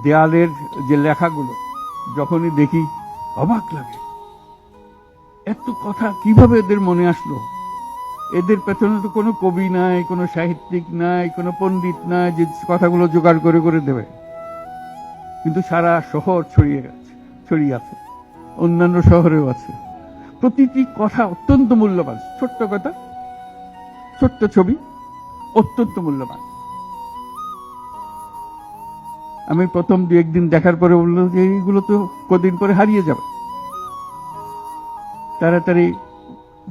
দেয়ালের যে লেখাগুলো যখনই দেখি অবাক লাগে, এত কথা কিভাবে এদের মনে আসলো। এদের পেছনে তো কোনো কবি নাই, কোনো সাহিত্যিক নাই, কোনো পণ্ডিত নাই যে কথাগুলো জোগাড় করে করে দেবে, কিন্তু সারা শহর ছড়িয়ে আছে, অন্যান্য শহরেও আছে। প্রতিটি কথা অত্যন্ত মূল্যবান, ছোট্ট কথা, ছোট্ট ছবি, অত্যন্ত মূল্যবান। আমি প্রথম দু একদিন দেখার পরে বললাম যে এইগুলো তো কদিন পরে হারিয়ে যাবে। তাড়াতাড়ি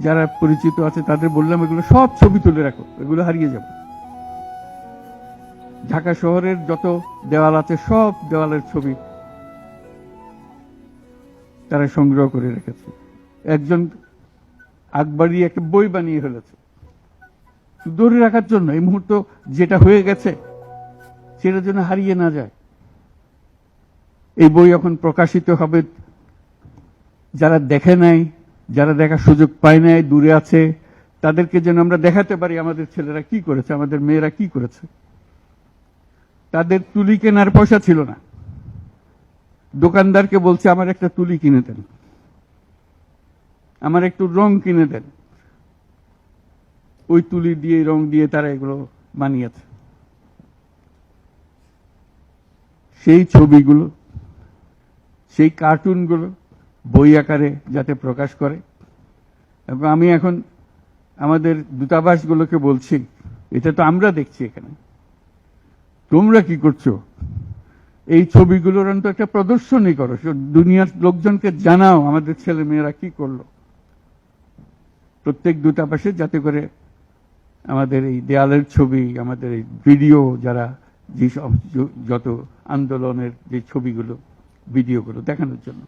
যারা পরিচিত আছে তাদের বললাম এগুলো সব ছবি তুলে রাখো, এগুলো হারিয়ে যাবে। ঢাকা শহরের যত দেওয়াল আছে সব দেওয়ালের ছবি তারা সংগ্রহ করে রেখেছে। একজন আকবরী একটা বই বানিয়ে ফেলেছে ধরে রাখার জন্য, এই মুহূর্ত যেটা হয়ে গেছে সেটার জন্য হারিয়ে না যায়। এই বই এখন প্রকাশিত হবে, যারা দেখে নাই, যারা দেখার সুযোগ পায় নাই, দূরে আছে, তাদেরকে যেন আমরা দেখাতে পারি আমাদের ছেলেরা কি করেছে, আমাদের মেয়েরা কি করেছে। তাদের তুলি কেনার পয়সা ছিল না, দোকানদারকে বলছে আমার একটা তুলি কিনে দেন, আমার একটু রং কিনে দেন। ওই তুলি দিয়ে, রং দিয়ে তারা এগুলো বানিয়েছে। সেই ছবিগুলো, সেই কার্টুনগুলো বই আকারে যাতে প্রকাশ করে। এবং আমি এখন আমাদের দূতাবাসগুলোকে বলছি, এটা তো আমরা দেখছি এখানে, তোমরা কি করছো, এই ছবিগুলোর অন্তত একটা প্রদর্শনী করো, দুনিয়ার লোকজনকে জানাও আমাদের ছেলে মেয়েরা কি করলো। প্রত্যেক দূতাবাসে যাতে করে আমাদের এই দেয়ালের ছবি, আমাদের এই ভিডিও, যারা যে যত আন্দোলনের যে ছবিগুলো, ভিডিওগুলো দেখানোর জন্য।